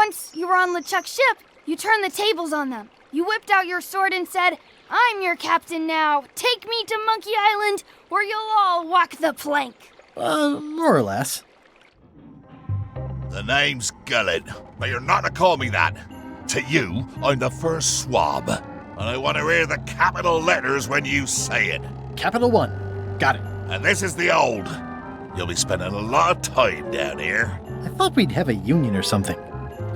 once you were on LeChuck's ship, you turned the tables on them. You whipped out your sword and said, "I'm your captain now. Take me to Monkey Island, where you'll all walk the plank." More or less. The name's Gullet, but you're not to call me that. To you, I'm the first swab, and I want to hear the capital letters when you say it. Capital 1. Got it. And this is the old. You'll be spending a lot of time down here. I thought we'd have a union or something.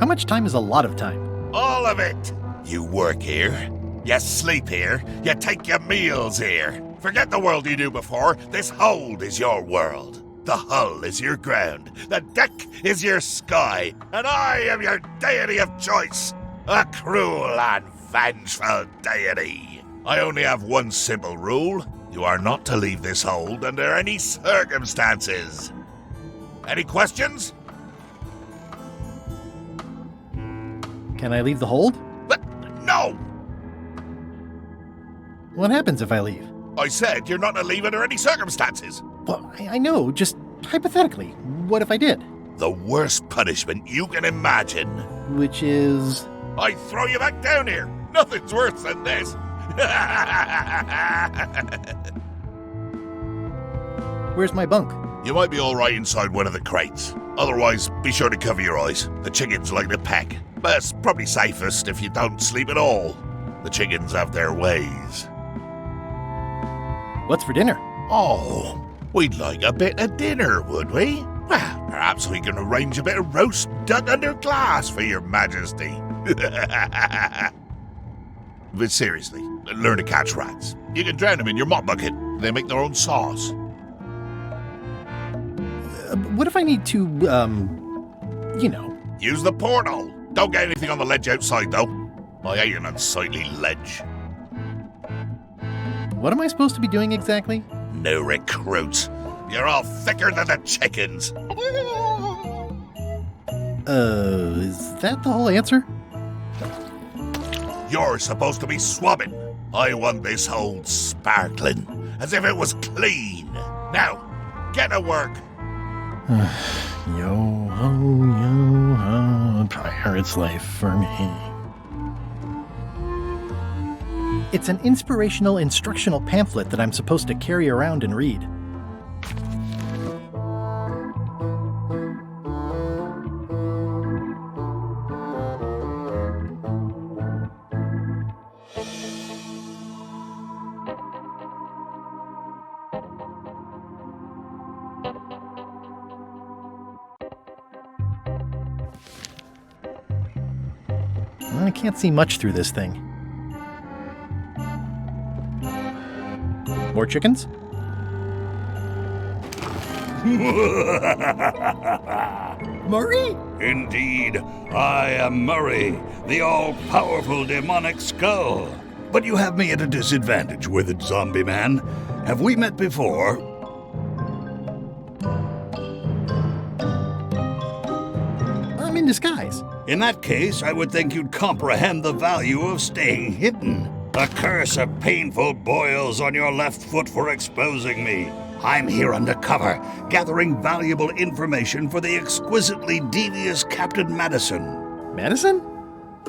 How much time is a lot of time? All of it. You work here, you sleep here, you take your meals here. Forget the world you knew before. This hold is your world. The hull is your ground. The deck is your sky. And I am your deity of choice. A cruel and vengeful deity. I only have one simple rule. You are not to leave this hold under any circumstances. Any questions? Can I leave the hold? But no! What happens if I leave? I said you're not to leave under any circumstances. Well, I know, just hypothetically. What if I did? The worst punishment you can imagine. Which is... I throw you back down here. Nothing's worse than this. Where's my bunk? You might be all right inside one of the crates. Otherwise, be sure to cover your eyes. The chickens like to peck. But it's probably safest if you don't sleep at all. The chickens have their ways. What's for dinner? Oh, we'd like a bit of dinner, would we? Well, perhaps we can arrange a bit of roast duck under glass for your majesty. But seriously, learn to catch rats. You can drown them in your mop bucket. They make their own sauce. What if I need to, you know... Use the portal. Don't get anything on the ledge outside, though. I hate an unsightly ledge. What am I supposed to be doing exactly? No recruits. You're all thicker than the chickens. Is that the whole answer? You're supposed to be swabbing. I want this hold sparkling, as if it was clean. Now, get to work. Yo-ho, a pirate's life for me. It's an inspirational instructional pamphlet that I'm supposed to carry around and read. I can't see much through this thing. More chickens? Murray? Indeed, I am Murray, the all-powerful demonic skull. But you have me at a disadvantage, withered zombie man. Have we met before? I'm in disguise. In that case, I would think you'd comprehend the value of staying hidden. A curse of painful boils on your left foot for exposing me. I'm here undercover, gathering valuable information for the exquisitely devious Captain Madison. Madison?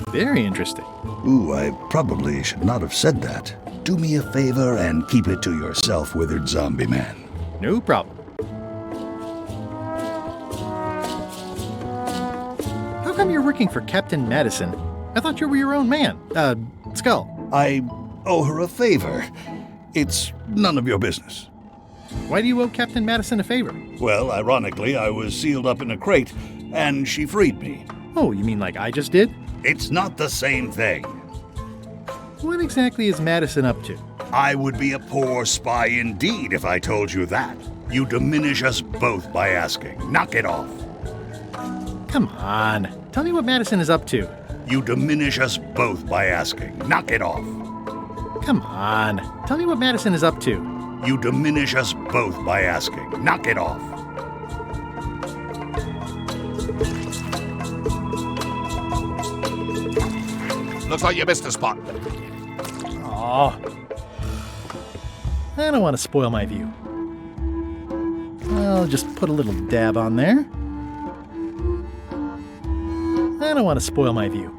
Very interesting. Ooh, I probably should not have said that. Do me a favor and keep it to yourself, withered zombie man. No problem. How come you're working for Captain Madison? I thought you were your own man. Skull. I owe her a favor. It's none of your business. Why do you owe Captain Madison a favor? Well, ironically, I was sealed up in a crate, and she freed me. Oh, you mean like I just did? It's not the same thing. What exactly is Madison up to? I would be a poor spy indeed if I told you that. You diminish us both by asking. Knock it off. Come on. Tell me what Madison is up to. You diminish us both by asking. Knock it off. Come on. Tell me what Madison is up to. You diminish us both by asking. Knock it off. Looks like you missed a spot. Aw. I don't want to spoil my view. I'll just put a little dab on there. I don't want to spoil my view.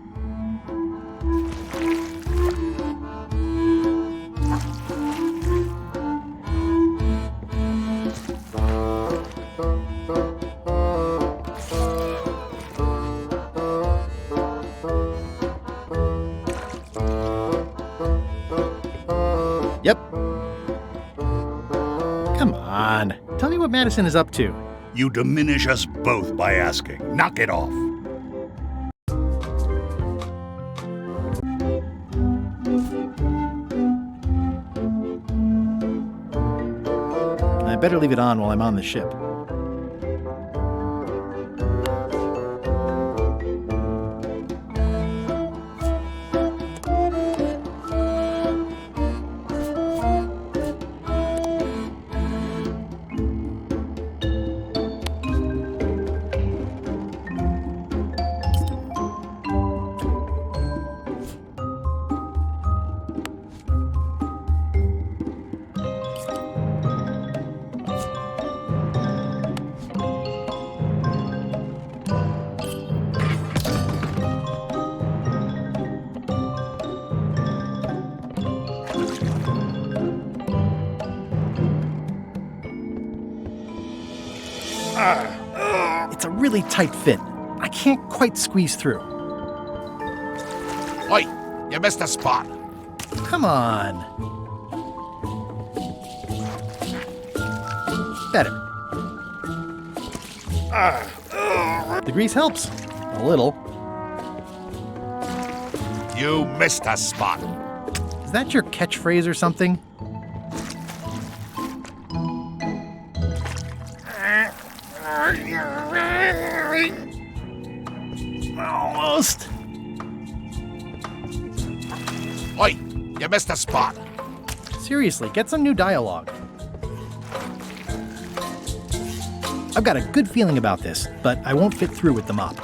Yep. Come on. Tell me what Madison is up to. You diminish us both by asking. Knock it off. I better leave it on while I'm on the ship. It's a really tight fit. I can't quite squeeze through. Oi, you missed a spot. Come on. Better. The grease helps. A little. You missed a spot. Is that your catchphrase or something? Almost. Oi, you missed a spot. Seriously, get some new dialogue. I've got a good feeling about this, but I won't fit through with the mop.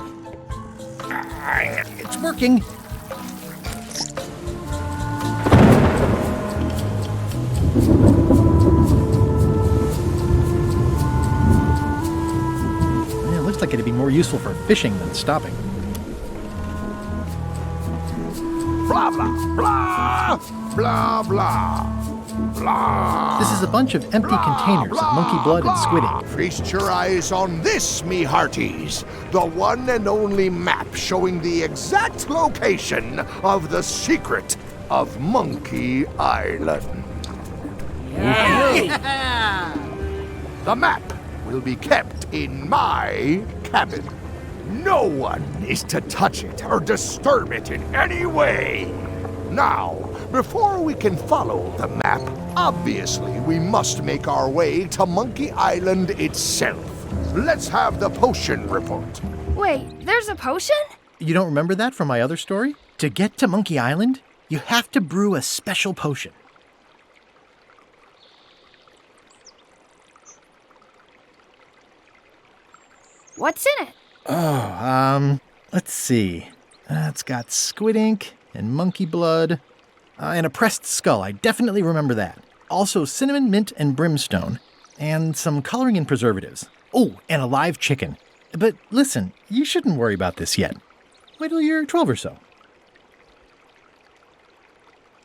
It's working. It looks like it'd be more useful for fishing than stopping. Blah, blah, blah, blah, blah, blah. This is a bunch of empty containers of monkey blood and squid ink. Feast your eyes on this, me hearties. The one and only map showing the exact location of the secret of Monkey Island. The map will be kept in my cabin. No one is to touch it or disturb it in any way. Now, before we can follow the map, obviously we must make our way to Monkey Island itself. Let's have the potion report. Wait, there's a potion? You don't remember that from my other story? To get to Monkey Island, you have to brew a special potion. What's in it? Let's see. It's got squid ink and monkey blood and a pressed skull. I definitely remember that. Also cinnamon, mint, and brimstone, and some coloring and preservatives. Oh, and a live chicken. But listen, you shouldn't worry about this yet. Wait till you're 12 or so.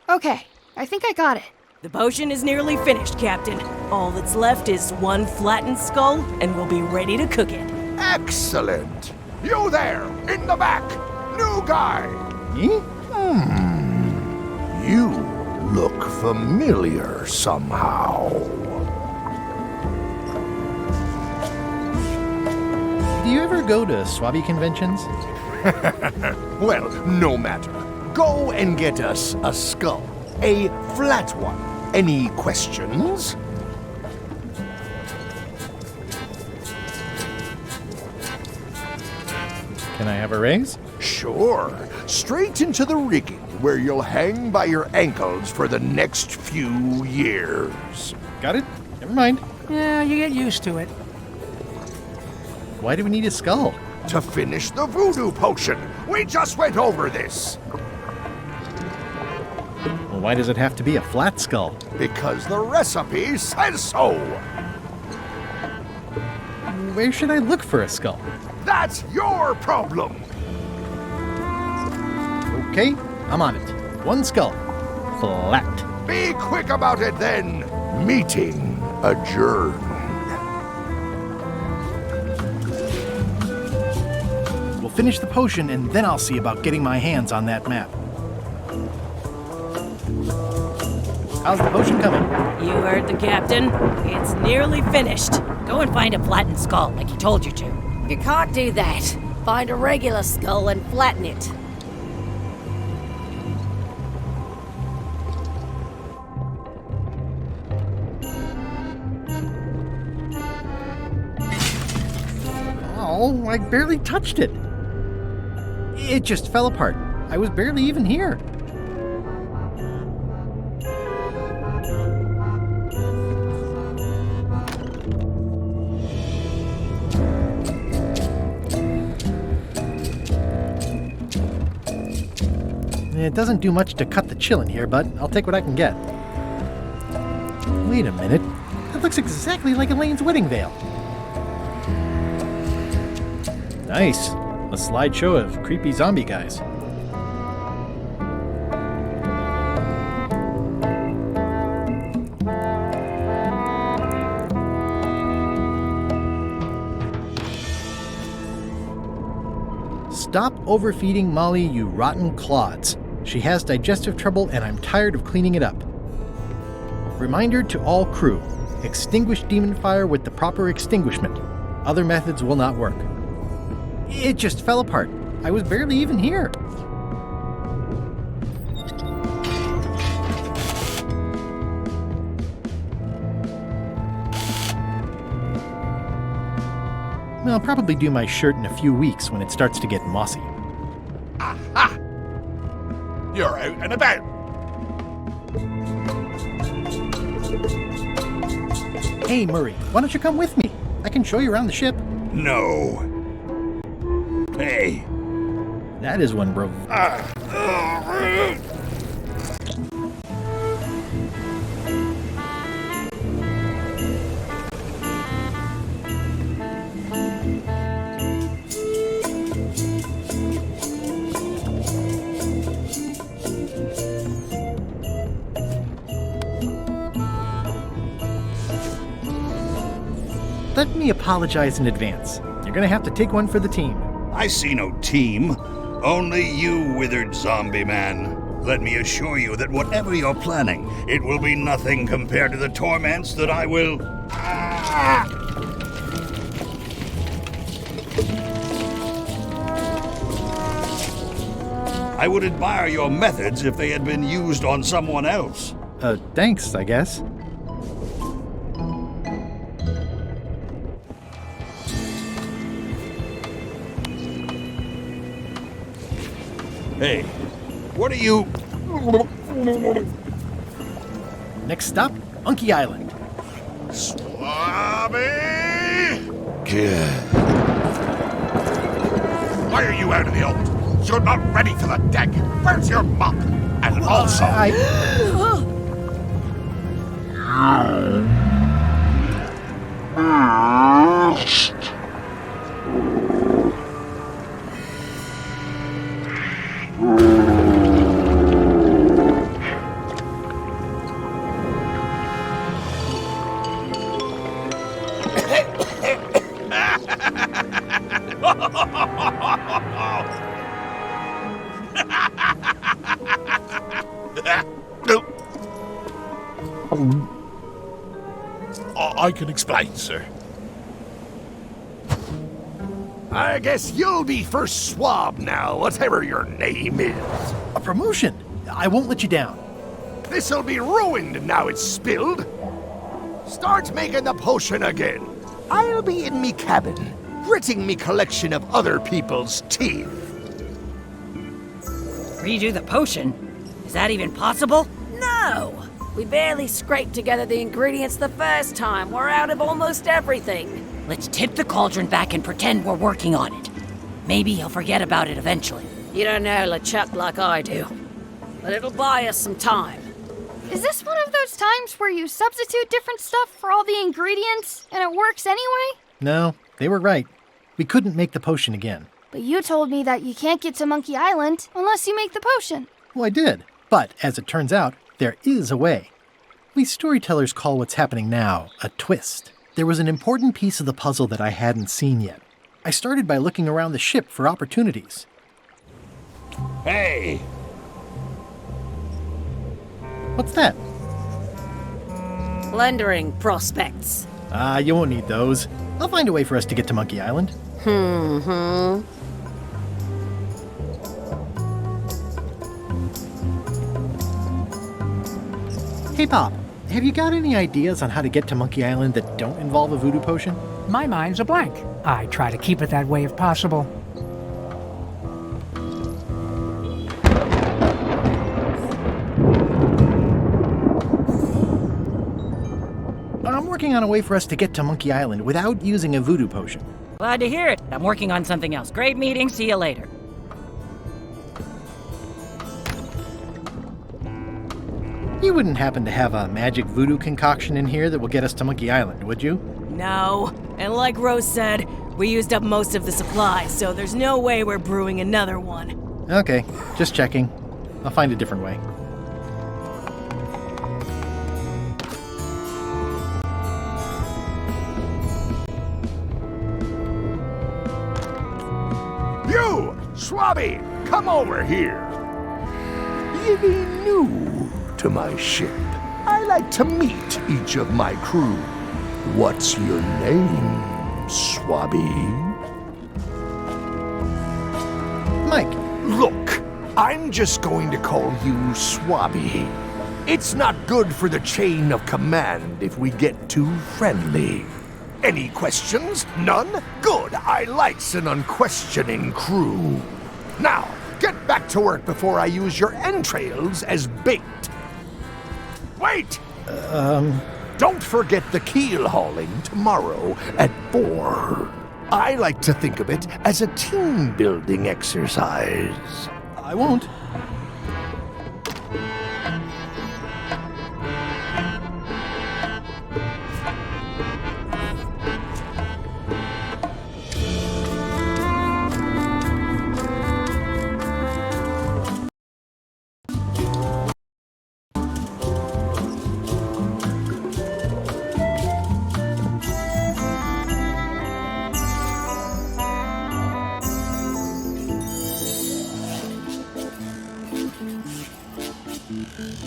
Okay, I think I got it. The potion is nearly finished, Captain. All that's left is one flattened skull, and we'll be ready to cook it. Excellent. You there, in the back, new guy. Me? You look familiar somehow. Do you ever go to Swabby conventions? Well, no matter. Go and get us a skull. A flat one. Any questions? Can I have a raise? Sure. Straight into the rigging, where you'll hang by your ankles for the next few years. Got it? Never mind. Yeah, you get used to it. Why do we need a skull? To finish the voodoo potion. We just went over this. Well, why does it have to be a flat skull? Because the recipe says so. Where should I look for a skull? That's your problem. Okay, I'm on it. One skull. Flat. Be quick about it then. Meeting adjourned. We'll finish the potion and then I'll see about getting my hands on that map. How's the potion coming? You heard the captain. It's nearly finished. Go and find a flattened skull, like he told you to. You can't do that. Find a regular skull and flatten it. Oh, I barely touched it. It just fell apart. I was barely even here. It doesn't do much to cut the chill in here, but I'll take what I can get. Wait a minute. That looks exactly like Elaine's wedding veil. Nice. A slideshow of creepy zombie guys. Stop overfeeding Molly, you rotten clods. She has digestive trouble and I'm tired of cleaning it up. Reminder to all crew. Extinguish demon fire with the proper extinguishment. Other methods will not work. It just fell apart. I was barely even here. I'll probably do my shirt in a few weeks when it starts to get mossy. Aha! You're out and about. Hey, Murray, why don't you come with me? I can show you around the ship. No. Hey. That is one bro. Let me apologize in advance. You're gonna have to take one for the team. I see no team. Only you, withered zombie man. Let me assure you that whatever you're planning, it will be nothing compared to the torments that I will... I would admire your methods if they had been used on someone else. Thanks, I guess. Hey, what are you... Next stop, Monkey Island. Swabby! Why are you out in the open? You're not ready for the deck. Where's your mop? And also... I can explain, sir. I guess you'll be first swab now, whatever your name is. A promotion. I won't let you down. This'll be ruined now it's spilled. Start making the potion again. I'll be in me cabin, gritting me collection of other people's teeth. Redo the potion? Is that even possible? No! We barely scraped together the ingredients the first time. We're out of almost everything. Let's tip the cauldron back and pretend we're working on it. Maybe he'll forget about it eventually. You don't know LeChuck like I do. But it'll buy us some time. Is this one of those times where you substitute different stuff for all the ingredients and it works anyway? No, they were right. We couldn't make the potion again. But you told me that you can't get to Monkey Island unless you make the potion. Well, I did. But, as it turns out, there is a way. We storytellers call what's happening now a twist. There was an important piece of the puzzle that I hadn't seen yet. I started by looking around the ship for opportunities. Hey! What's that? Plundering prospects. You won't need those. I'll find a way for us to get to Monkey Island. Hey, Pop, have you got any ideas on how to get to Monkey Island that don't involve a voodoo potion? My mind's a blank. I try to keep it that way if possible. I'm working on a way for us to get to Monkey Island without using a voodoo potion. Glad to hear it. I'm working on something else. Great meeting. See you later. You wouldn't happen to have a magic voodoo concoction in here that will get us to Monkey Island, would you? No. And like Rose said, we used up most of the supplies, so there's no way we're brewing another one. Okay, just checking. I'll find a different way. You, Swabby, come over here. You be new to my ship. I like to meet each of my crew. What's your name, Swabby? Mike. Look, I'm just going to call you Swabby. It's not good for the chain of command if we get too friendly. Any questions? None? Good. I likes an unquestioning crew. Now, get back to work before I use your entrails as bait. Wait! Don't forget the keel hauling tomorrow at 4. I like to think of it as a team-building exercise. I won't.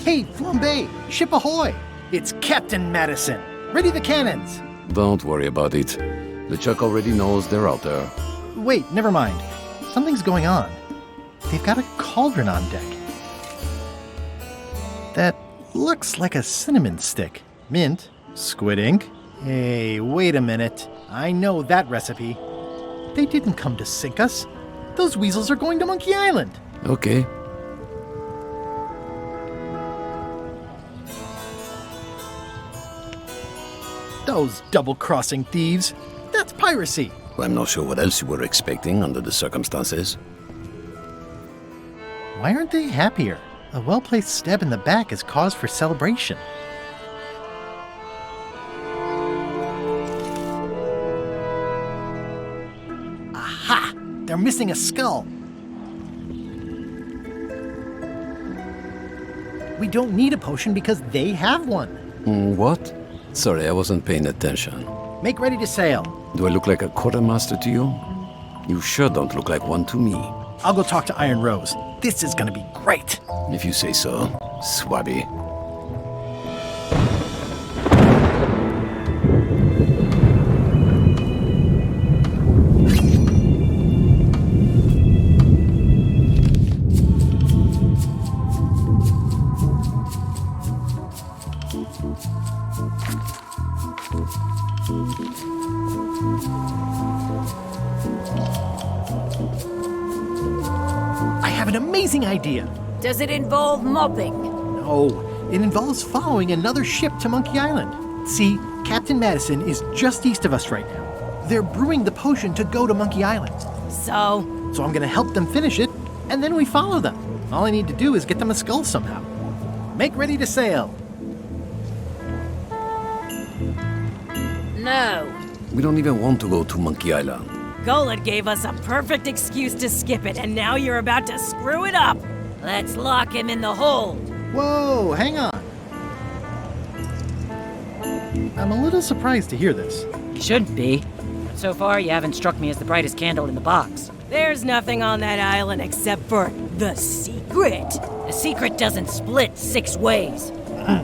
Hey, Flambe! Ship ahoy! It's Captain Madison! Ready the cannons! Don't worry about it. LeChuck already knows they're out there. Wait, never mind. Something's going on. They've got a cauldron on deck. That looks like a cinnamon stick. Mint, squid ink. Hey, wait a minute. I know that recipe. They didn't come to sink us. Those weasels are going to Monkey Island. Okay. Those double-crossing thieves. That's piracy. I'm not sure what else you were expecting under the circumstances. Why aren't they happier? A well-placed stab in the back is cause for celebration. Aha! They're missing a skull. We don't need a potion because they have one. What? Sorry, I wasn't paying attention. Make ready to sail. Do I look like a quartermaster to you? You sure don't look like one to me. I'll go talk to Iron Rose. This is gonna be great. If you say so, Swabby. I have an amazing idea. Does it involve mopping? No, it involves following another ship to Monkey Island. See, Captain Madison is just east of us right now. They're brewing the potion to go to Monkey Island. So I'm gonna help them finish it, and then we follow them. All I need to do is get them a skull somehow. Make ready to sail. No. We don't even want to go to Monkey Island. Golad gave us a perfect excuse to skip it, and now you're about to screw it up. Let's lock him in the hold. Whoa, hang on. I'm a little surprised to hear this. You shouldn't be. But so far, you haven't struck me as the brightest candle in the box. There's nothing on that island except for the secret. The secret doesn't split 6 ways.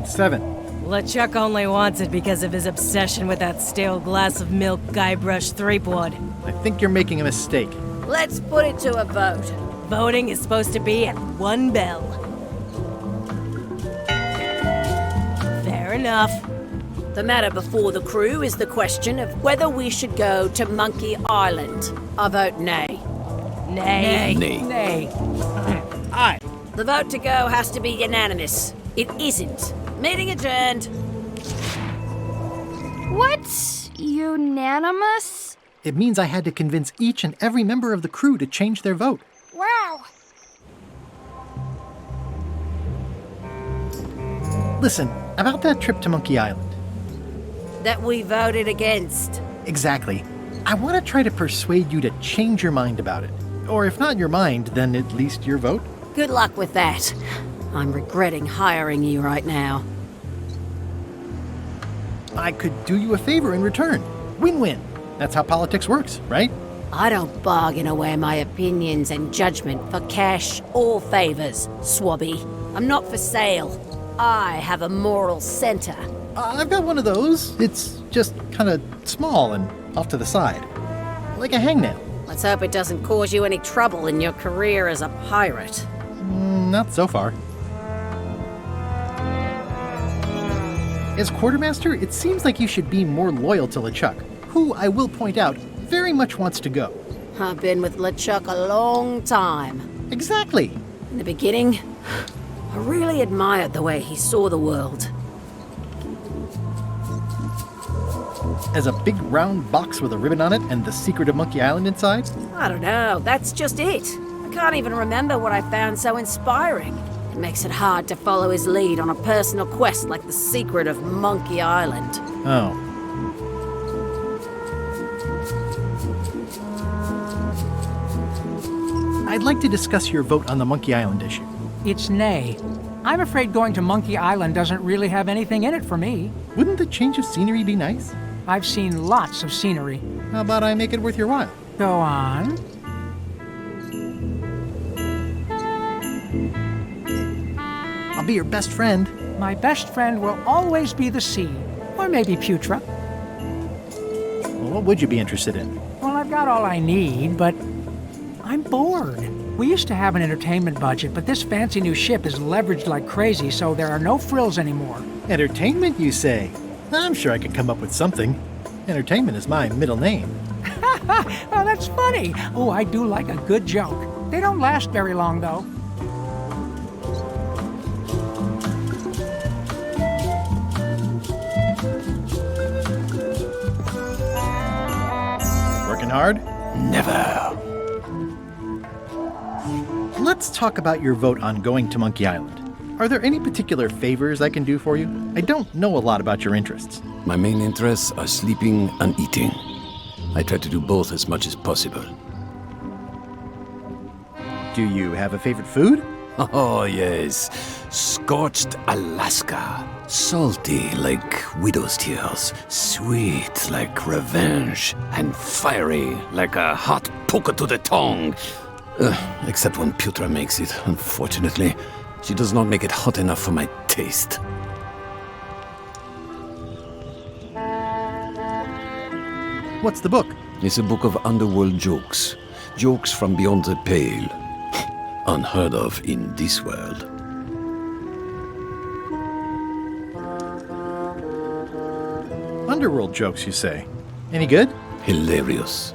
7. LeChuck only wants it because of his obsession with that stale glass of milk Guybrush Threepwood. I think you're making a mistake. Let's put it to a vote. Voting is supposed to be at 1 bell. Fair enough. The matter before the crew is the question of whether we should go to Monkey Island. I vote nay. Nay. Nay. Nay. Aye. The vote to go has to be unanimous. It isn't. Meeting adjourned. What's unanimous? It means I had to convince each and every member of the crew to change their vote. Wow. Listen, about that trip to Monkey Island. That we voted against. Exactly. I want to try to persuade you to change your mind about it. Or if not your mind, then at least your vote. Good luck with that. I'm regretting hiring you right now. I could do you a favor in return. Win-win. That's how politics works, right? I don't bargain away my opinions and judgment for cash or favors, Swabby. I'm not for sale. I have a moral center. I've got one of those. It's just kind of small and off to the side. Like a hangnail. Let's hope it doesn't cause you any trouble in your career as a pirate. Not so far. As quartermaster, it seems like you should be more loyal to LeChuck, who, I will point out, very much wants to go. I've been with LeChuck a long time. Exactly. In the beginning, I really admired the way he saw the world. As a big round box with a ribbon on it and the secret of Monkey Island inside? I don't know, that's just it. I can't even remember what I found so inspiring. It makes it hard to follow his lead on a personal quest like the secret of Monkey Island. Oh. I'd like to discuss your vote on the Monkey Island issue. It's nay. I'm afraid going to Monkey Island doesn't really have anything in it for me. Wouldn't the change of scenery be nice? I've seen lots of scenery. How about I make it worth your while? Go on. I'll be your best friend. My best friend will always be the sea. Or maybe Putra. Well, what would you be interested in? Well, I've got all I need, but I'm bored. We used to have an entertainment budget, but this fancy new ship is leveraged like crazy, so there are no frills anymore. Entertainment, you say? I'm sure I could come up with something. Entertainment is my middle name. Oh, that's funny. Oh, I do like a good joke. They don't last very long, though. Working hard? Never. Let's talk about your vote on going to Monkey Island. Are there any particular favors I can do for you? I don't know a lot about your interests. My main interests are sleeping and eating. I try to do both as much as possible. Do you have a favorite food? Oh, yes. Scorched Alaska. Salty like widow's tears. Sweet like revenge. And fiery like a hot poker to the tongue. Except when Putra makes it, unfortunately. She does not make it hot enough for my taste. What's the book? It's a book of underworld jokes. Jokes from beyond the pale. Unheard of in this world. Underworld jokes, you say? Any good? Hilarious.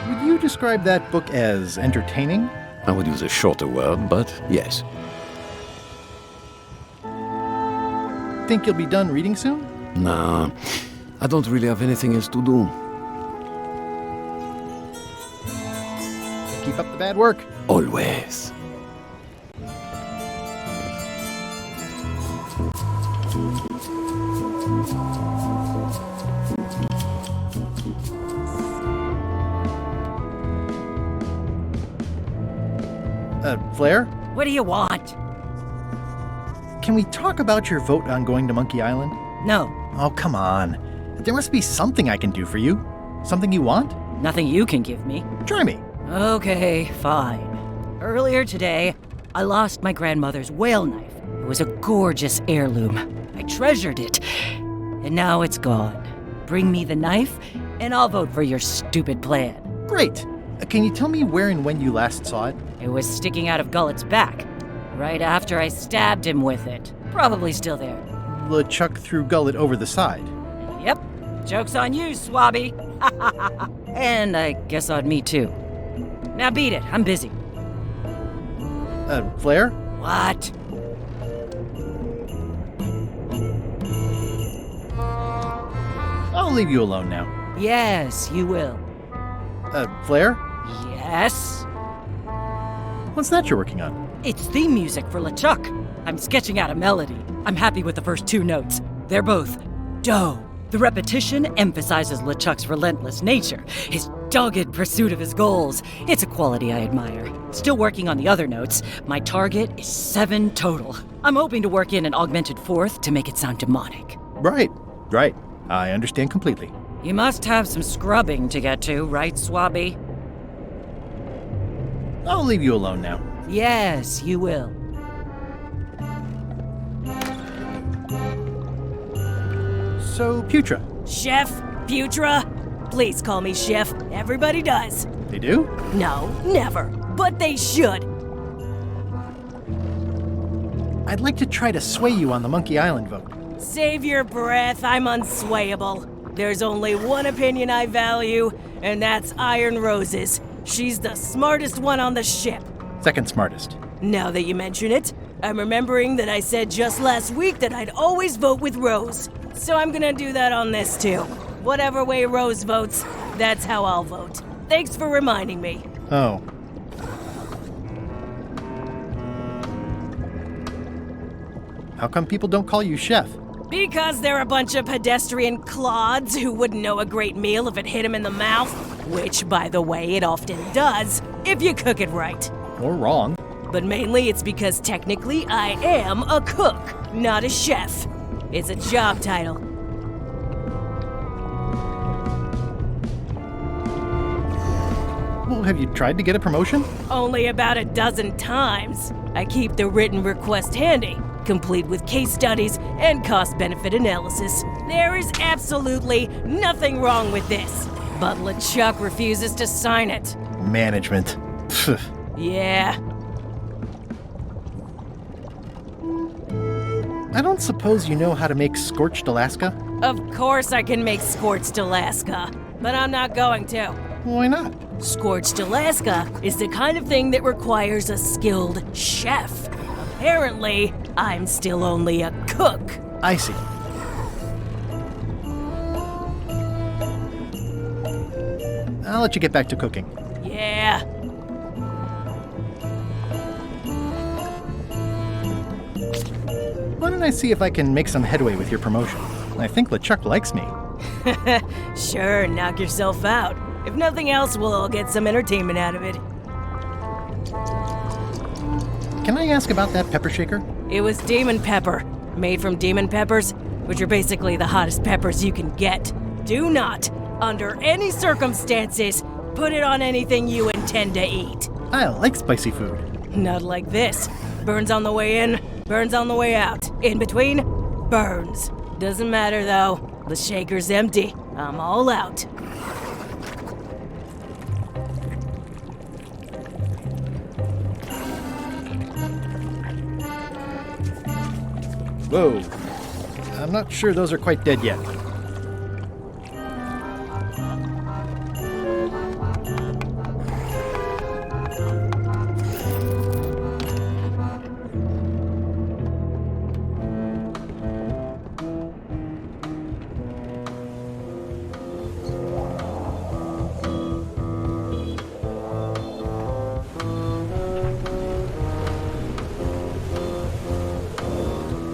Would you describe that book as entertaining? I would use a shorter word, but yes. Think you'll be done reading soon? Nah, I don't really have anything else to do. Keep up the bad work. Always. Flair? What do you want? Can we talk about your vote on going to Monkey Island? No. Oh, come on. There must be something I can do for you. Something you want? Nothing you can give me. Try me. Okay, fine. Earlier today, I lost my grandmother's whale knife. It was a gorgeous heirloom. I treasured it. And now it's gone. Bring me the knife, and I'll vote for your stupid plan. Great. Can you tell me where and when you last saw it? It was sticking out of Gullet's back, right after I stabbed him with it. Probably still there. LeChuck threw Gullet over the side. Yep. Joke's on you, Swabby. And I guess on me, too. Now beat it. I'm busy. Flair? What? I'll leave you alone now. Yes, you will. Flair? Yes? What's that you're working on? It's theme music for LeChuck. I'm sketching out a melody. I'm happy with the first two notes. They're both do. The repetition emphasizes LeChuck's relentless nature, his dogged pursuit of his goals. It's a quality I admire. Still working on the other notes. My target is 7 total. I'm hoping to work in an augmented fourth to make it sound demonic. Right. I understand completely. You must have some scrubbing to get to, right, Swabby? I'll leave you alone now. Yes, you will. So, Putra. Chef? Putra? Please call me Chef. Everybody does. They do? No, never. But they should. I'd like to try to sway you on the Monkey Island vote. Save your breath, I'm unswayable. There's only one opinion I value, and that's Iron Rose's. She's the smartest one on the ship. Second smartest. Now that you mention it, I'm remembering that I said just last week that I'd always vote with Rose. So I'm gonna do that on this too. Whatever way Rose votes, that's how I'll vote. Thanks for reminding me. Oh. How come people don't call you Chef? Because they're a bunch of pedestrian clods who wouldn't know a great meal if it hit them in the mouth. Which, by the way, it often does, if you cook it right. Or wrong. But mainly it's because technically I am a cook, not a chef. It's a job title. Well, have you tried to get a promotion? Only about a dozen times. I keep the written request handy, complete with case studies and cost-benefit analysis. There is absolutely nothing wrong with this. But LeChuck refuses to sign it. Management. Yeah. I don't suppose you know how to make scorched Alaska? Of course I can make scorched Alaska, but I'm not going to. Why not? Scorched Alaska is the kind of thing that requires a skilled chef. Apparently, I'm still only a cook. I see. I'll let you get back to cooking. Yeah. Why don't I see if I can make some headway with your promotion? I think LeChuck likes me. Sure, knock yourself out. If nothing else, we'll all get some entertainment out of it. Can I ask about that pepper shaker? It was demon pepper, made from demon peppers, which are basically the hottest peppers you can get. Do not, under any circumstances, put it on anything you intend to eat. I like spicy food. Not like this. Burns on the way in, burns on the way out. In between, burns. Doesn't matter though. The shaker's empty. I'm all out. Whoa. I'm not sure those are quite dead yet.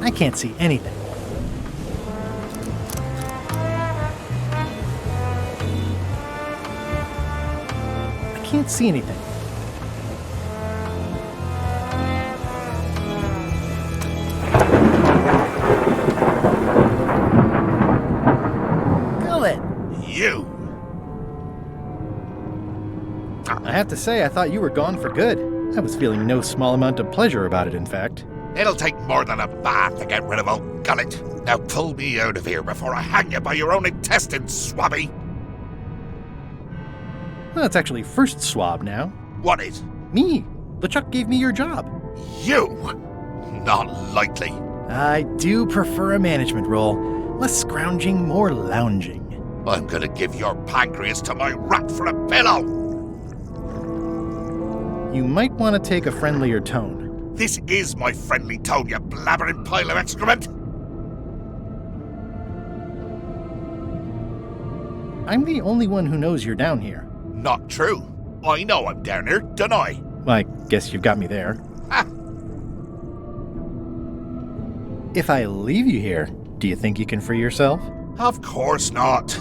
I can't see anything. I can't see anything. have to say, I thought you were gone for good. I was feeling no small amount of pleasure about it, in fact. It'll take more than a bath to get rid of old Gullet. Now pull me out of here before I hang you by your own intestines, swabby. Well, it's actually first swab now. What is? Me. LeChuck gave me your job. You? Not likely. I do prefer a management role. Less scrounging, more lounging. I'm gonna give your pancreas to my rat for a pillow! You might want to take a friendlier tone. This is my friendly tone, you blabbering pile of excrement! I'm the only one who knows you're down here. Not true. I know I'm down here, don't I? I guess you've got me there. Ha! If I leave you here, do you think you can free yourself? Of course not.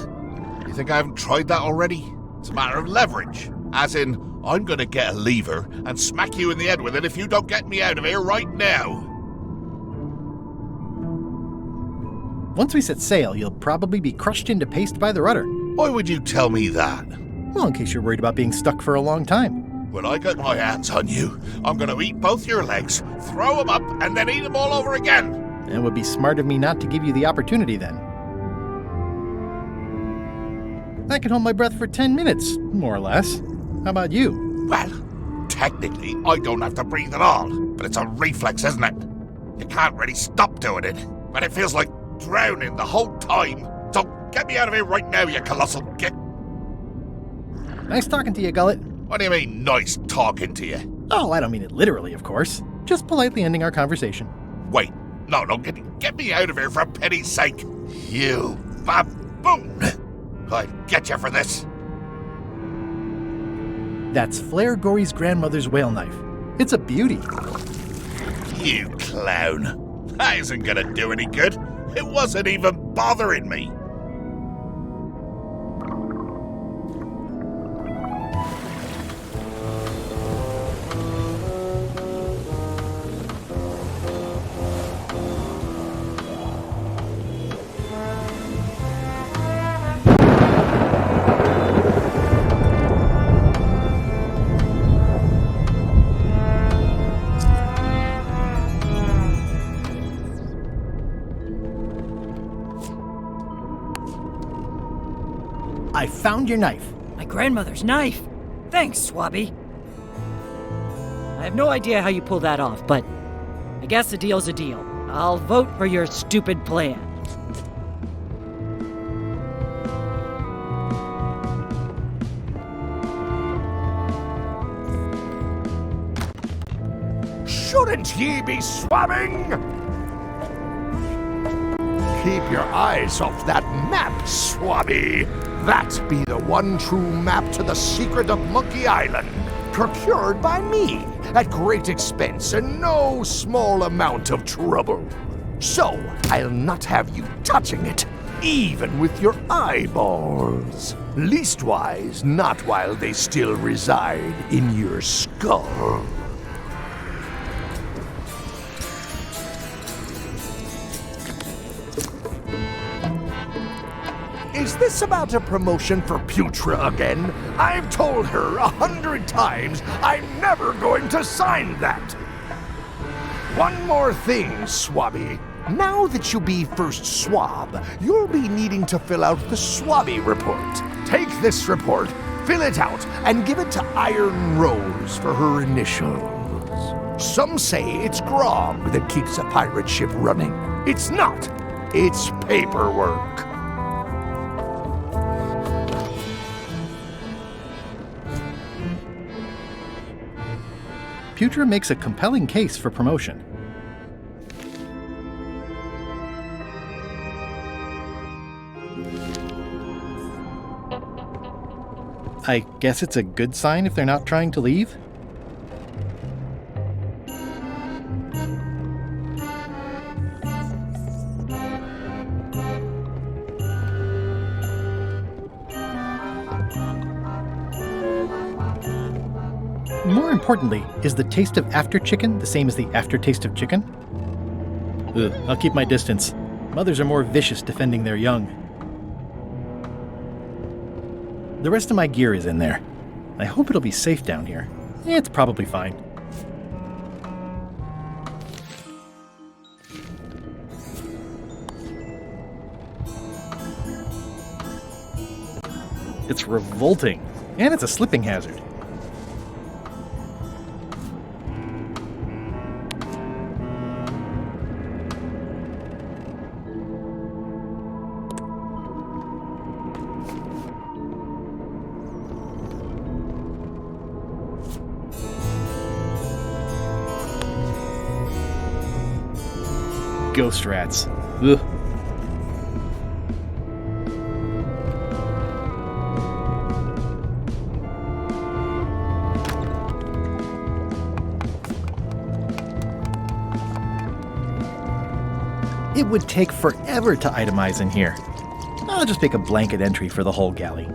You think I haven't tried that already? It's a matter of leverage. As in, I'm gonna get a lever and smack you in the head with it if you don't get me out of here right now. Once we set sail, you'll probably be crushed into paste by the rudder. Why would you tell me that? Well, in case you're worried about being stuck for a long time. When I get my hands on you, I'm gonna eat both your legs, throw them up, and then eat them all over again. It would be smart of me not to give you the opportunity then. I can hold my breath for 10 minutes, more or less. How about you? Well, technically, I don't have to breathe at all, but it's a reflex, isn't it? You can't really stop doing it, but it feels like drowning the whole time. So get me out of here right now, you colossal git. Nice talking to you, Gullet. What do you mean, nice talking to you? Oh, I don't mean it literally, of course. Just politely ending our conversation. Wait, no, get me out of here for pity's sake. You baboon! I'd get you for this. That's Flair Gory's grandmother's whale knife. It's a beauty. You clown. That isn't gonna do any good. It wasn't even bothering me. I found your knife. My grandmother's knife. Thanks, Swabby. I have no idea how you pull that off, but I guess a deal's a deal. I'll vote for your stupid plan. Shouldn't ye be swabbing? Keep your eyes off that map, Swabby. That be the one true map to the secret of Monkey Island, procured by me at great expense and no small amount of trouble. So, I'll not have you touching it, even with your eyeballs. Leastwise, not while they still reside in your skull. Is this about a promotion for Putra again? I've told her 100 times I'm never going to sign that. One more thing, Swabby. Now that you'll be first swab, you'll be needing to fill out the Swabby report. Take this report, fill it out, and give it to Iron Rose for her initials. Some say it's grog that keeps a pirate ship running. It's not. It's paperwork. Putra makes a compelling case for promotion. I guess it's a good sign if they're not trying to leave? More importantly, is the taste of after chicken the same as the aftertaste of chicken? Ugh, I'll keep my distance. Mothers are more vicious defending their young. The rest of my gear is in there. I hope it'll be safe down here. It's probably fine. It's revolting, and it's a slipping hazard. Ghost rats. Ugh. It would take forever to itemize in here. I'll just make a blanket entry for the whole galley.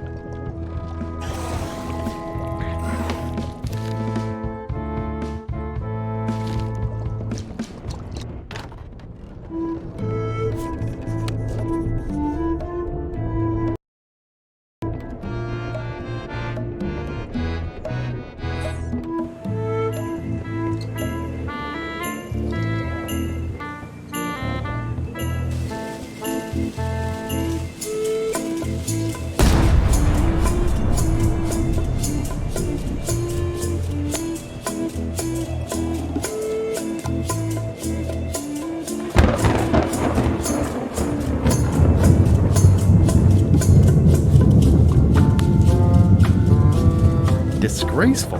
Disgraceful.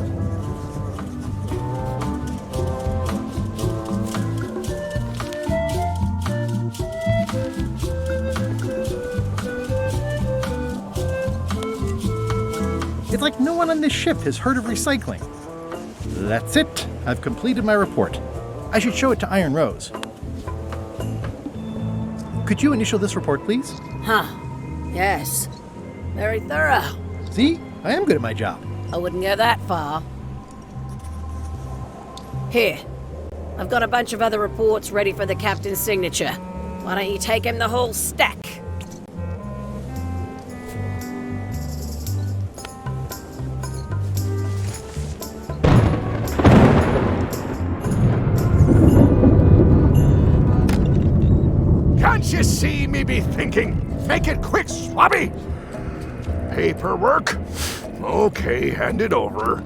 It's like no one on this ship has heard of recycling. That's it. I've completed my report. I should show it to Iron Rose. Could you initial this report, please? Huh. Yes. Very thorough. See? I am good at my job. I wouldn't go that far. Here. I've got a bunch of other reports ready for the captain's signature. Why don't you take him the whole stack? Can't you see me be thinking? Make it quick, Swabby! Paperwork? Okay, hand it over.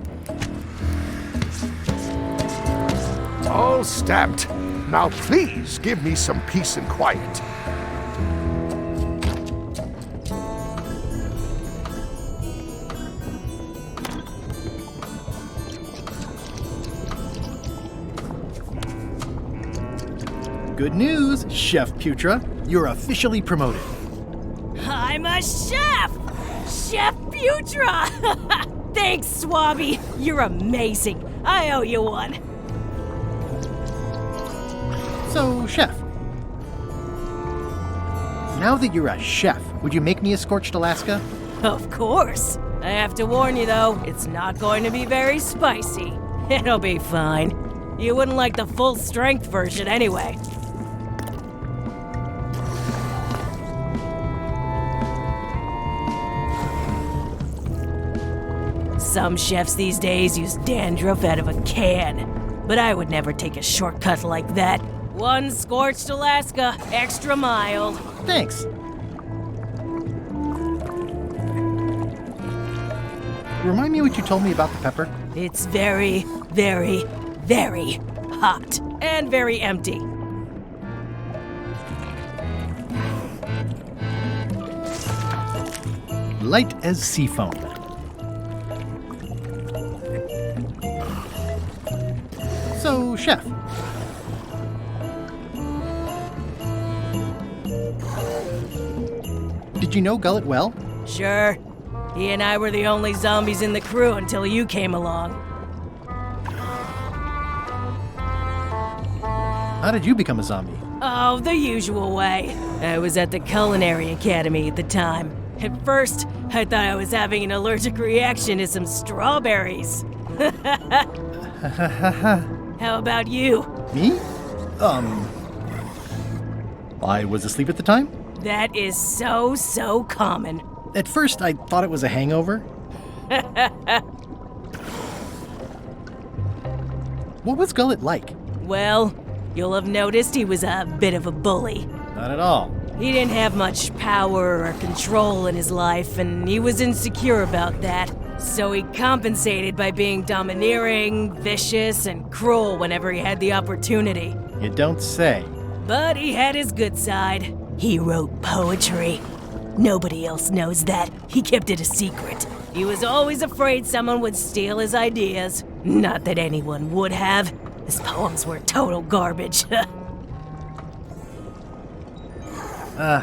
All stamped. Now please give me some peace and quiet. Good news, Chef Putra. You're officially promoted. I'm a chef! Chef Putra! Thanks, Swabby. You're amazing. I owe you one. So, Chef. Now that you're a chef, would you make me a scorched Alaska? Of course. I have to warn you, though, it's not going to be very spicy. It'll be fine. You wouldn't like the full-strength version anyway. Some chefs these days use dandruff out of a can, but I would never take a shortcut like that. One scorched Alaska, extra mild. Thanks. Remind me what you told me about the pepper? It's very, very, very hot and very empty. Light as sea foam. So, Chef. Did you know Gullet well? Sure. He and I were the only zombies in the crew until you came along. How did you become a zombie? Oh, the usual way. I was at the Culinary Academy at the time. At first, I thought I was having an allergic reaction to some strawberries. How about you? Me? I was asleep at the time? That is so common. At first, I thought it was a hangover. What was Gullet like? Well, you'll have noticed he was a bit of a bully. Not at all. He didn't have much power or control in his life, and he was insecure about that. So he compensated by being domineering, vicious, and cruel whenever he had the opportunity. You don't say. But he had his good side. He wrote poetry. Nobody else knows that. He kept it a secret. He was always afraid someone would steal his ideas. Not that anyone would have. His poems were total garbage.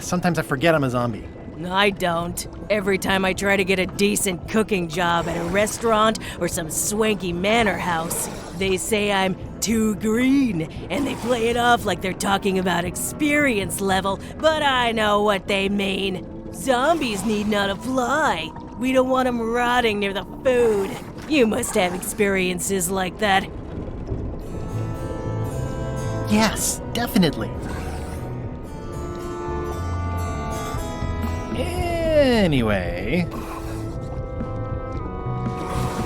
Sometimes I forget I'm a zombie. I don't. Every time I try to get a decent cooking job at a restaurant or some swanky manor house, they say I'm too green, and they play it off like they're talking about experience level, but I know what they mean. Zombies need not apply. We don't want them rotting near the food. You must have experiences like that. Yes, definitely. Anyway,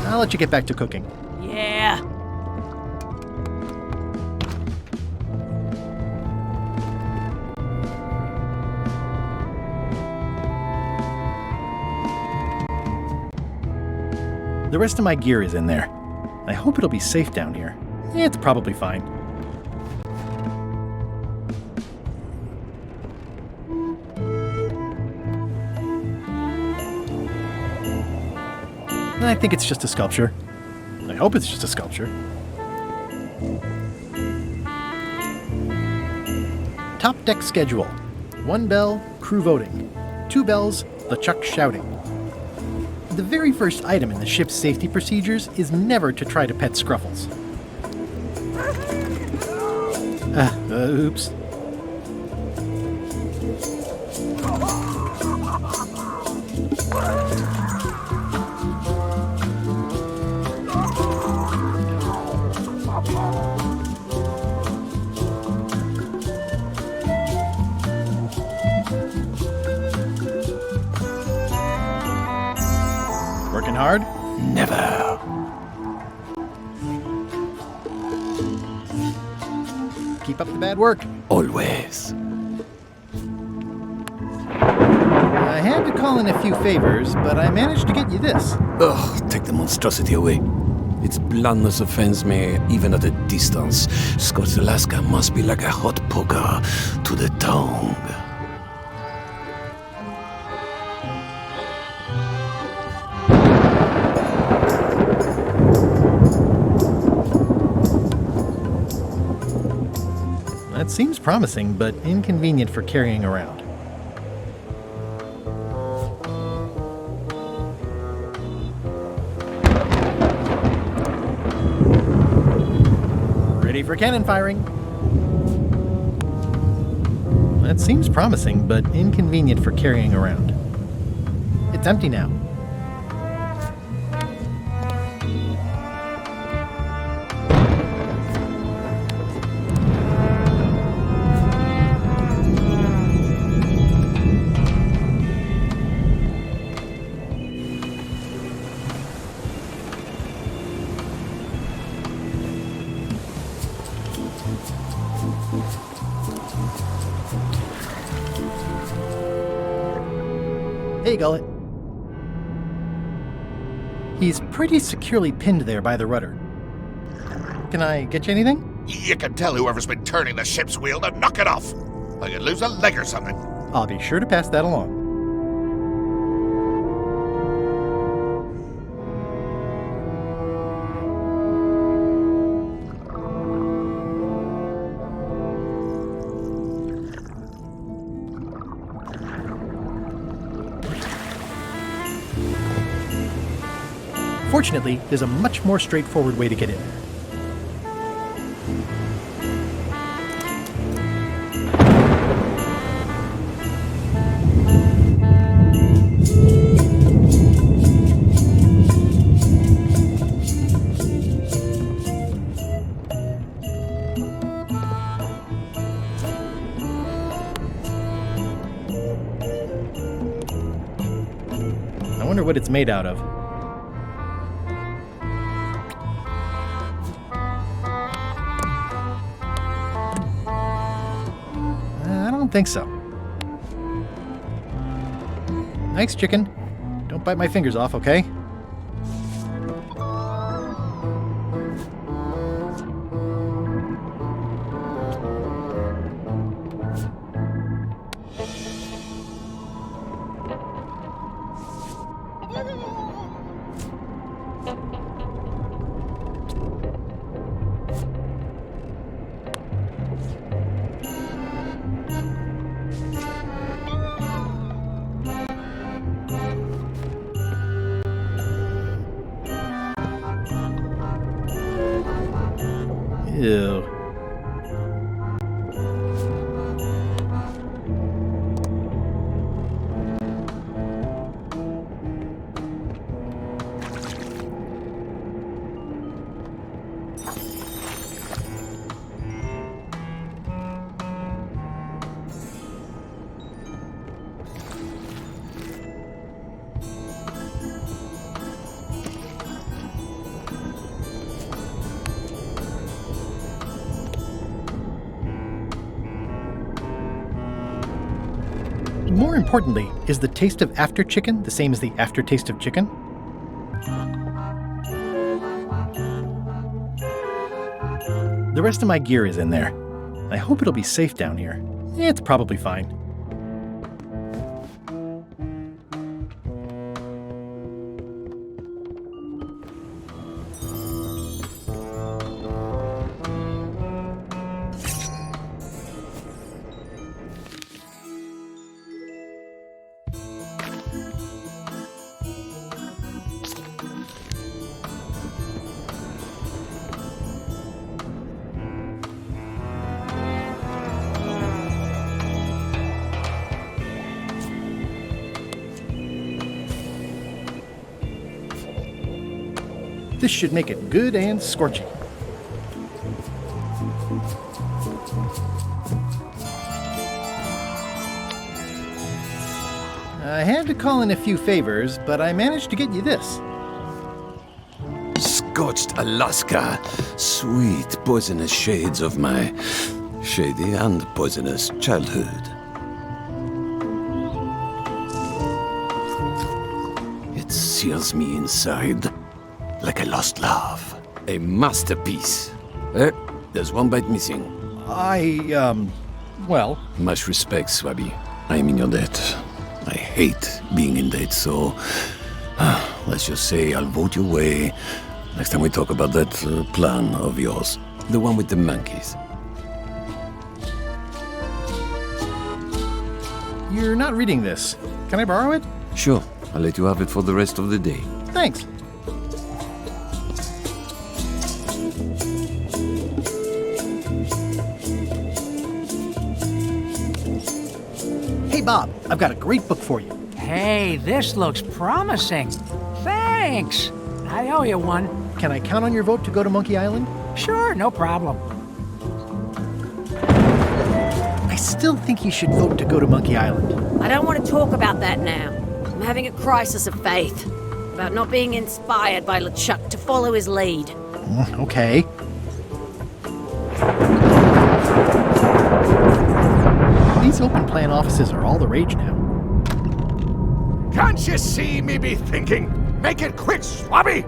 I'll let you get back to cooking. Yeah. The rest of my gear is in there. I hope it'll be safe down here. It's probably fine. I think it's just a sculpture. I hope it's just a sculpture. Top deck schedule. 1 bell, crew voting. 2 bells, the Chuck shouting. The very first item in the ship's safety procedures is never to try to pet Scruffles. Oops. Working hard? Never. Keep up the bad work. Always. I had to call in a few favors, but I managed to get you this. Ugh, take the monstrosity away. Its bluntness offends me, even at a distance. Scorched Alaska must be like a hot poker to the tongue. That seems promising, but inconvenient for carrying around. Ready for cannon firing. That seems promising, but inconvenient for carrying around. It's empty now. Hey, Gullet. He's pretty securely pinned there by the rudder. Can I get you anything? You can tell whoever's been turning the ship's wheel to knock it off. I could lose a leg or something. I'll be sure to pass that along. Fortunately, there's a much more straightforward way to get in. I wonder what it's made out of. didn't think so. Thanks, chicken. Don't bite my fingers off, okay? Ew. More importantly, is the taste of after chicken the same as the aftertaste of chicken? The rest of my gear is in there. I hope it'll be safe down here. It's probably fine. This should make it good and scorchy. I had to call in a few favors, but I managed to get you this. Scorched Alaska, sweet poisonous shades of my shady and poisonous childhood. It seals me inside like a lost love. A masterpiece. There's one bite missing. Well... Much respect, Swabby. I am in your debt. I hate being in debt, so... let's just say I'll vote your way next time we talk about that plan of yours. The one with the monkeys. You're not reading this. Can I borrow it? Sure. I'll let you have it for the rest of the day. Thanks. Hey, Bob, I've got a great book for you. Hey, this looks promising. Thanks. I owe you one. Can I count on your vote to go to Monkey Island? Sure, no problem. I still think you should vote to go to Monkey Island. I don't want to talk about that now. I'm having a crisis of faith. About not being inspired by LeChuck to follow his lead. Okay. These open plan offices are all the rage now. Can't you see me be thinking? Make it quick, Swabby!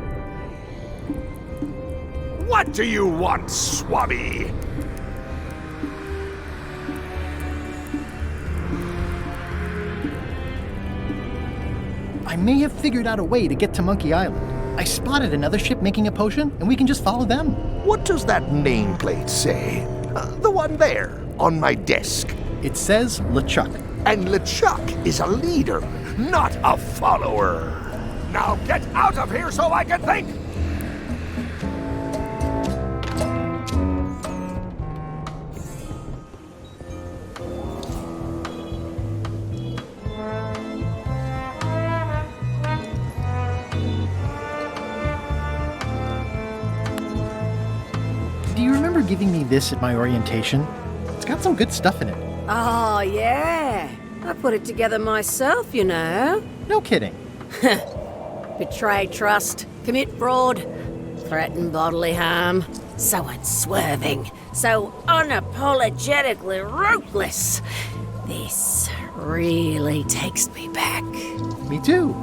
What do you want, Swabby? I may have figured out a way to get to Monkey Island. I spotted another ship making a potion, and we can just follow them. What does that nameplate say? The one there, on my desk. It says LeChuck. And LeChuck is a leader, not a follower. Now get out of here so I can think! Do you remember giving me this at my orientation? It's got some good stuff in it. Oh, yeah. I put it together myself, you know. No kidding. Betray trust, commit fraud, threaten bodily harm. So unswerving, so unapologetically ruthless. This really takes me back. Me too.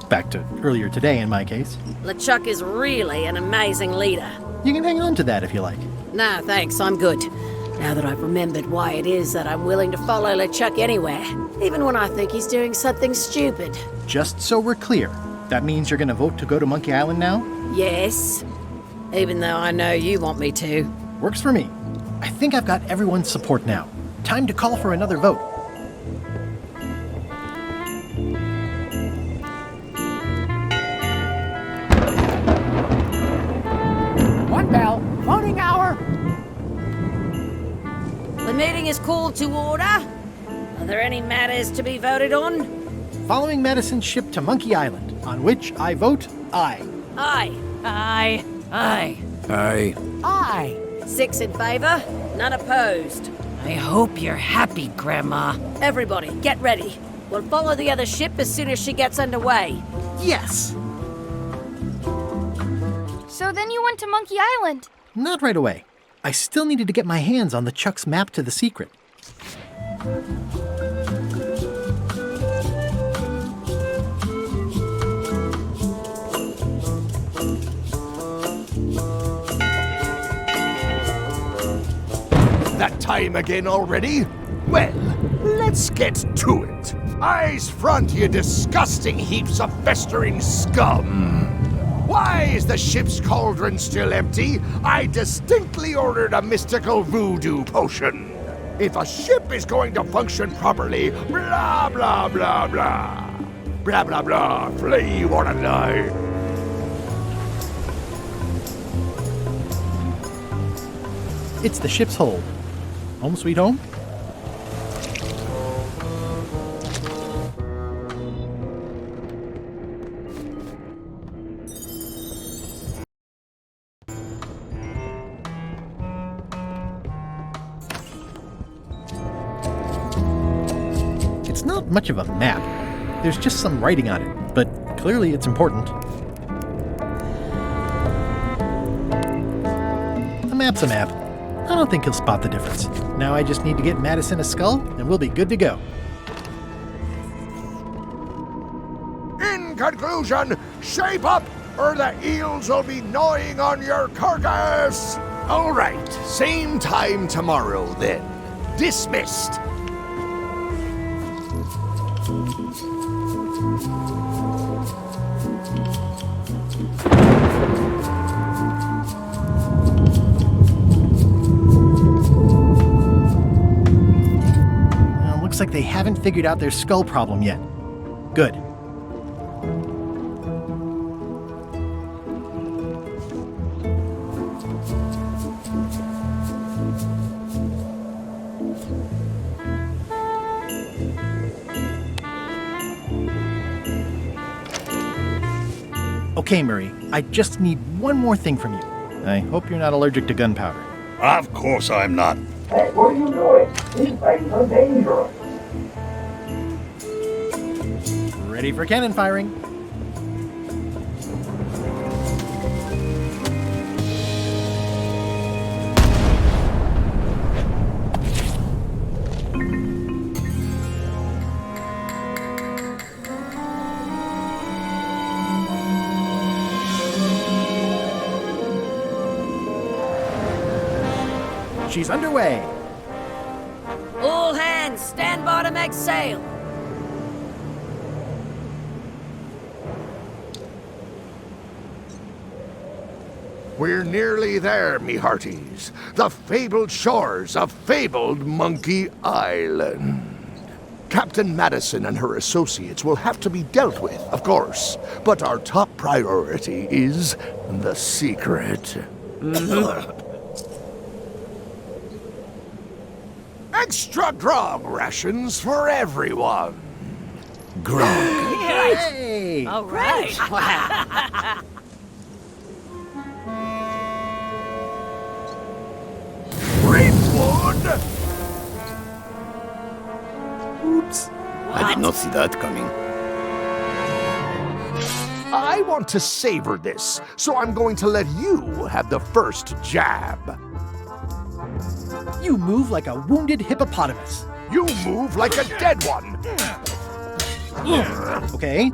Back to earlier today in my case. LeChuck is really an amazing leader. You can hang on to that if you like. No, thanks, I'm good. Now that I've remembered why it is that I'm willing to follow LeChuck anywhere, even when I think he's doing something stupid. Just so we're clear, that means you're gonna vote to go to Monkey Island now? Yes, even though I know you want me to. Works for me. I think I've got everyone's support now. Time to call for another vote. One bell. Voting hour. The meeting is called to order. Are there any matters to be voted on? Following Madison's ship to Monkey Island, on which I vote aye. Aye. Aye. Aye. Aye. 6 in favor, none opposed. I hope you're happy, Grandma. Everybody, get ready. We'll follow the other ship as soon as she gets underway. Yes! So then you went to Monkey Island. Not right away. I still needed to get my hands on the Chuck's map to the secret. That time again already? Well, let's get to it. Eyes front, you disgusting heaps of festering scum! Why is the ship's cauldron still empty? I distinctly ordered a mystical voodoo potion. If a ship is going to function properly, blah, blah, blah, blah. Blah, blah, blah, flee you wanna die. It's the ship's hold. Home sweet home? It's not much of a map. There's just some writing on it, but clearly it's important. A map's a map. I don't think he'll spot the difference. Now I just need to get Madison a skull, and we'll be good to go. In conclusion, shape up, or the eels will be gnawing on your carcass! All right, same time tomorrow then. Dismissed. Looks like they haven't figured out their skull problem yet. Good. Okay, Murray, I just need one more thing from you. I hope you're not allergic to gunpowder. Of course I'm not. Hey, what are you doing? These things are dangerous. Ready for cannon firing. She's underway. All hands, stand by to make sail. We're nearly there, me hearties. The fabled shores of fabled Monkey Island. Captain Madison and her associates will have to be dealt with, of course. But our top priority is the secret. Extra grog rations for everyone. Grog. Hey! All right. Rapewood! Oops. I did not see that coming. I want to savor this, so I'm going to let you have the first jab. You move like a wounded hippopotamus. You move like a dead one. Okay,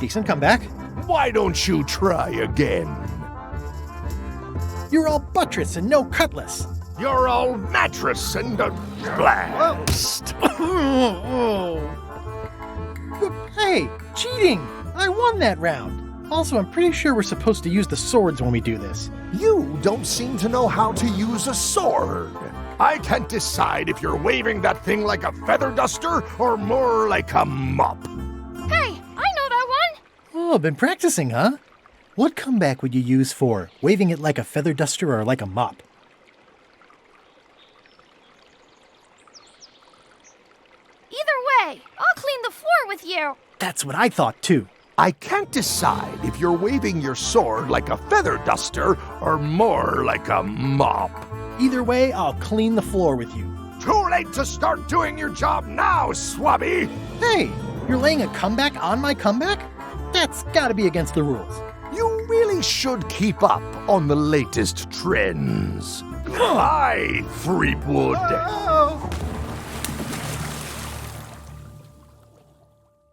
decent comeback. Why don't you try again? You're all buttress and no cutlass. You're all mattress and a blast. Hey, cheating! I won that round. Also, I'm pretty sure we're supposed to use the swords when we do this. You don't seem to know how to use a sword. I can't decide if you're waving that thing like a feather duster or more like a mop. Hey, I know that one! Oh, been practicing, huh? What comeback would you use for waving it like a feather duster or like a mop? Either way, I'll clean the floor with you. That's what I thought, too. I can't decide if you're waving your sword like a feather duster or more like a mop. Either way, I'll clean the floor with you. Too late to start doing your job now, Swabby! Hey, you're laying a comeback on my comeback? That's gotta be against the rules. You really should keep up on the latest trends. Aye, Freepwood.